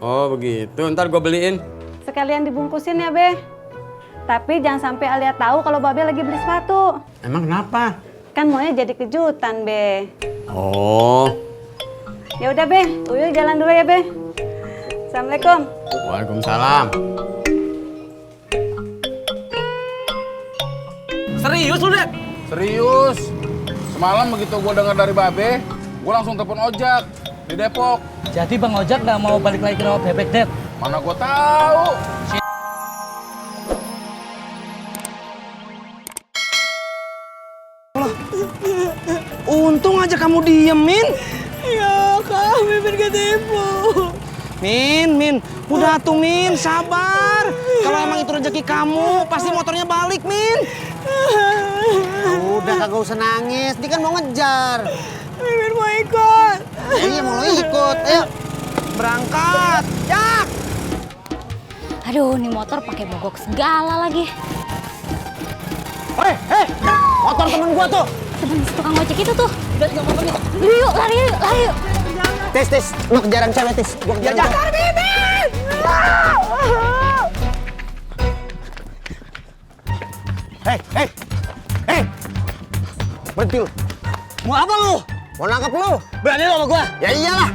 Oh begitu, ntar gue beliin. Sekalian dibungkusin ya, Be. Tapi jangan sampai Alia tahu kalau Babe lagi beli sepatu. Emang kenapa? Kan maunya jadi kejutan, Be. Oh. Ya udah, Be. Uyuh jalan dulu ya, Be. Assalamualaikum. Waalaikumsalam. Serius lu, Dek? Serius. Semalam begitu gue dengar dari Babe, gue langsung telepon ojek di Depok. Jadi Bang Ojak nggak mau balik lagi ke rawa bebek, Dek? Mana gue tahu. Untung aja kamu diemin. Ya, Kak, Mimin ketipu. Min, udah tuh Min, sabar. Kalau emang itu rezeki kamu, pasti motornya balik, Min. Udah kagak usah nangis, dia kan mau ngejar. Mimin mau ikut. Iya mau lo ikut, ayo. Berangkat, Jak. Aduh, nih motor pakai mogok segala lagi. Hei, motor temen gua tuh. Temen si tukang ojek itu tuh. Yuk, lari yuk. Tis, lu kejaran cewek, Tis. Gua kejaran cewek. Mimin. Hei. Berhenti lu. Mau apa lu? Mau nangkep lu? Berani lo sama gua? Ya iyalah.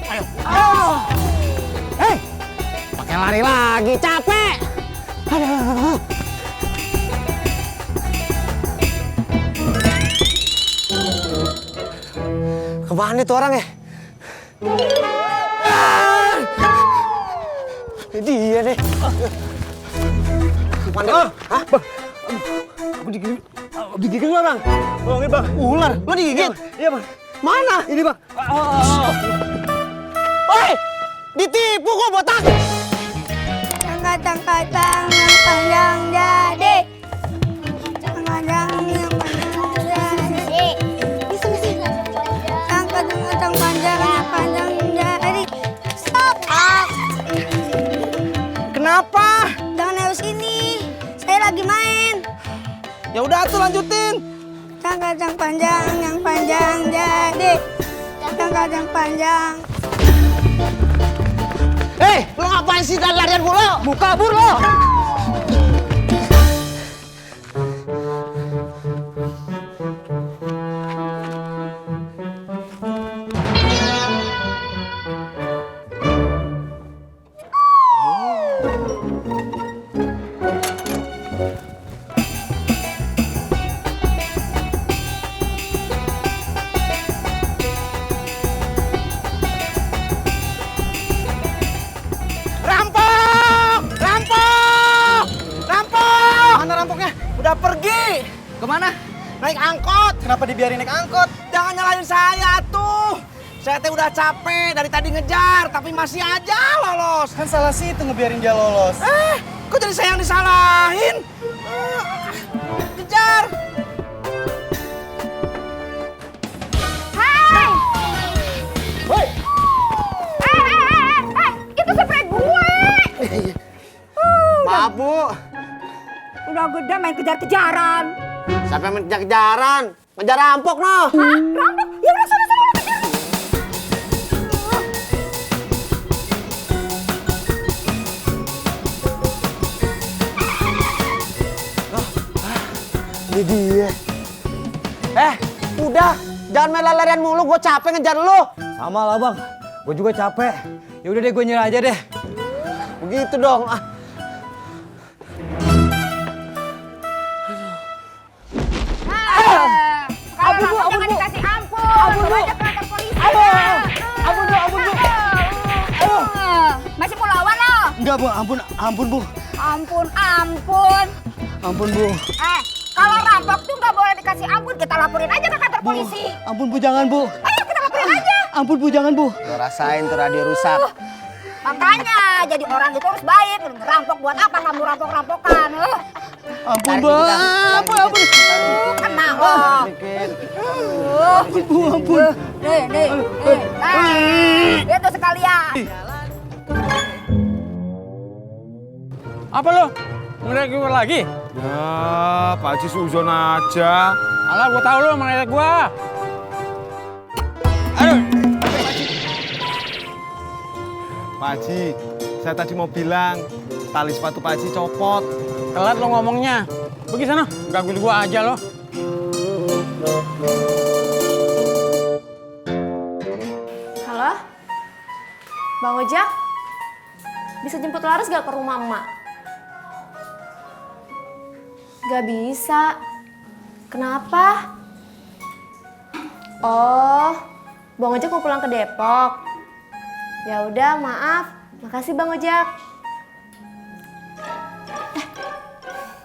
Ayo. Hei. Pakai lari lagi, capek. Aduh. Kemana tuh orang ya? Ini dia nih. Kemana? Hah? Aku digigit orang. Oh, ini Bang. Ular. Lo digigit? Iya, Bang. Mana? Ini Bang. Woi! Ditipu kok botak. Tangkatang yang panjang jadi. Tangkatang yang panjang jadi. Tangkatang panjang yang panjang jadi. Stop! Kenapa? Jangan lewat sini. Saya lagi main. Ya udah tuh lanjutin. Tangkatang panjang yang panjang jadi. Tangkatang panjang. Hei, lo ngapain sih dan larian mulu? Mau kabur lo. Rampok! Mana rampoknya? Udah pergi. Kemana? Naik angkot. Kenapa dibiarin naik angkot? Jangan nyalain saya tuh. Saya teh udah capek dari tadi ngejar, tapi masih aja lolos. Kan salah sih itu ngebiarin dia lolos. Kok jadi saya yang disalahin? Kejar. Hai! Woi, Itu spray gue. maaf Bu. Udah gede main kejar-kejaran. Siapa yang kejar-kejaran? Ngejar rampok noh. Hah? Rampok? Ya udah sana. Ini dia. Udah. Jangan main larian mulu, gue capek ngejar lu. Sama lah Bang. Gue juga capek. Ya udah deh, gue nyerah aja deh. Begitu dong. Ampun Bu, jangan dikasih ampun. Ampun Bu. Aja ke kantor polisi. Ampun Bu. Masih mau lawan lo? Enggak Bu, ampun Bu. Ampun. Ampun Bu. Kalau rampok tuh nggak boleh dikasih ampun. Kita laporin aja ke kantor polisi. Ampun Bu, jangan Bu. Ayo kita laporin aja. Ampun Bu, jangan Bu. Lo rasain tuh radio rusak. Makanya jadi orang itu harus baik. Rampok buat apa kamu rampok-rampokan? Ampun Tarik Bang. dikit, Ampun. Tenang loh. Dikit. Ampun. Nih. Itu sekalian. Apa lo? Ngeledek gue lagi? Ya, Pak Haji suzon aja. Alah, gue tahu lo mau ngeledek gue. Aduh. Ampun Bu, ampun. Ampun Bu. Aduh. Aduh. Aduh. Aduh. Aduh. Aduh. Aduh. Aduh. Aduh. Aduh. Aduh. Aduh. Aduh. Aduh. Aduh. Aduh. Aduh. Aduh. Pak Haji, saya tadi mau bilang tali sepatu Pak Haji copot. Telat lo ngomongnya. Pergi sana, gangguin gua aja lo. Halo? Bang Ojak? Bisa jemput Laras gak ke rumah emak? Gak bisa. Kenapa? Oh, Bang Ojak mau pulang ke Depok. Ya udah, maaf. Makasih Bang Ojak.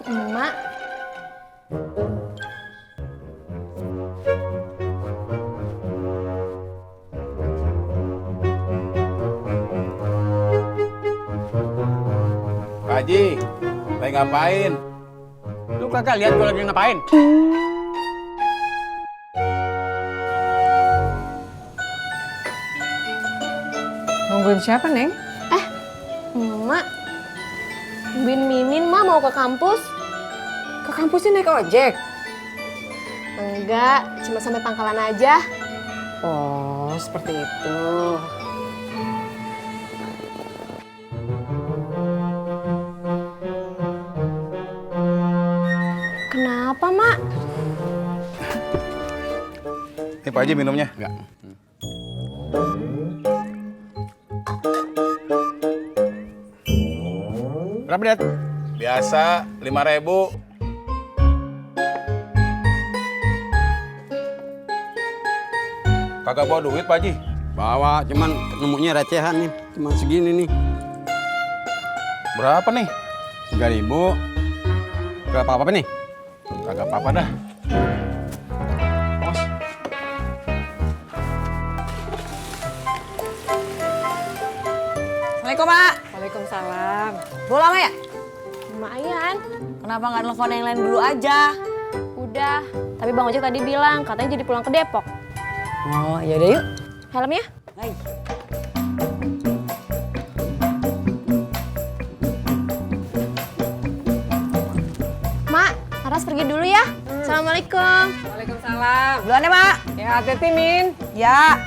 Emak. Pak Haji, lagi ngapain? Lu kagak lihat gua lagi ngapain? Nungguin siapa, Neng? Emak. Nungguin Mimin, Ma mau ke kampus. Ke kampusnya naik ojek? Enggak, cuma sampai Pangkalan aja. Oh, seperti itu. Kenapa, Mak? Ini Pak Haji minumnya. Enggak. Berapa, Det? Biasa 5.000. Kagak bawa duit Pak Haji? Bawa, cuman nemunya recehan nih. Cuma segini nih. Berapa nih? 3.000. Gak apa-apa nih? Kagak apa-apa dah. Bos. Assalamualaikum, Mak. Waalaikumsalam. Bola, Mak ya? Lumayan. Kenapa nggak telepon yang lain dulu aja? Udah. Tapi Bang Ojek tadi bilang katanya jadi pulang ke Depok. Oh, ya udah yuk. Helmnya? Hai. Mak, Laras pergi dulu ya. Assalamualaikum. Waalaikumsalam. Duluan ya, Mak. Ya, hati-hati, Min. Ya.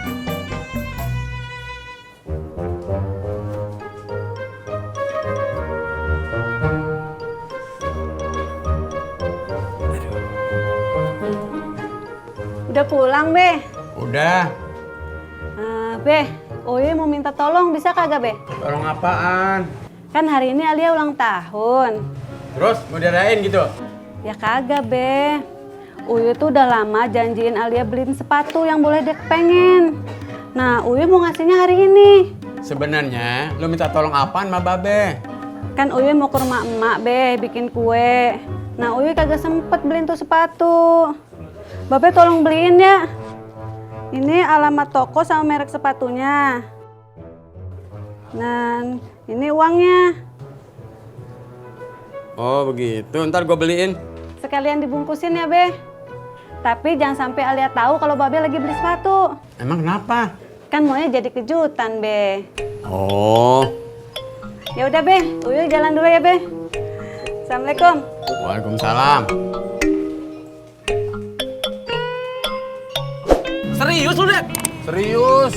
Udah pulang, Be? Udah. Be, Uy mau minta tolong, bisa kagak, Be? Tolong apaan? Kan hari ini Alia ulang tahun. Terus mau diadain gitu? Ya kagak, Be. Uy tuh udah lama janjiin Alia beliin sepatu yang boleh dia pengen. Nah, Uy mau ngasihnya hari ini. Sebenarnya lu minta tolong apaan sama Babe? Kan Uy mau ke rumah emak, Be, bikin kue. Nah, Uy kagak sempet beliin tuh sepatu. Babe tolong beliin ya. Ini alamat toko sama merek sepatunya. Dan ini uangnya. Oh, begitu. Ntar gue beliin. Sekalian dibungkusin ya, Be. Tapi jangan sampai Alia tahu kalau Babe lagi beli sepatu. Emang kenapa? Kan maunya jadi kejutan, Be. Oh. Ya udah, Be. Uyu jalan dulu ya, Be. Assalamualaikum. Waalaikumsalam. Serius lu, Det? Serius.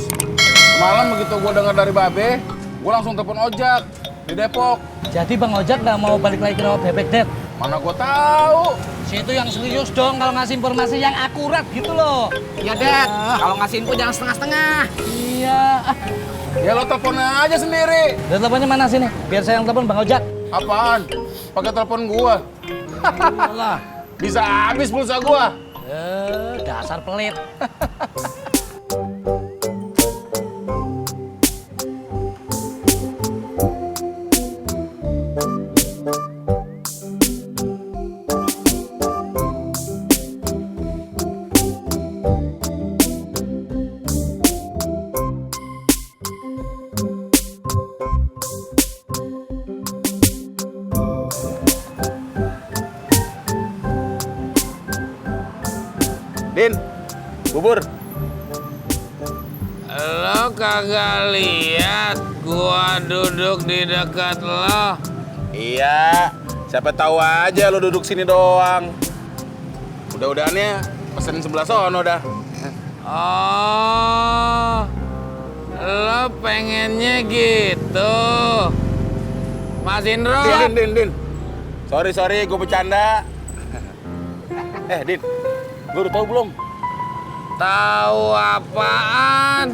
Semalam begitu gua dengar dari Babe, gua langsung telepon ojek di Depok. Jadi Bang Ojak nggak mau balik lagi ke rawa bebek, Det? Mana gua tahu. Si itu yang serius dong kalau ngasih informasi yang akurat gitu loh. Iya, Det. Kalau ngasih info jangan setengah-setengah. Iya. Ya lo telepon aja sendiri. Dan teleponnya mana sini? Biar saya yang telepon Bang Ojak. Apaan? Pakai telepon gua. Alah. Bisa habis pulsa gua. Dasar pelit. Din, bubur. Lo kagak lihat gua duduk di dekat lo? Iya, siapa tahu aja lo duduk sini doang. Udah-udahannya pesenin sebelah sono dah. Oh, Lo pengennya gitu. Mas Indro. Din. Sorry, gue bercanda. Din, lu udah tahu belum? Tahu apaan?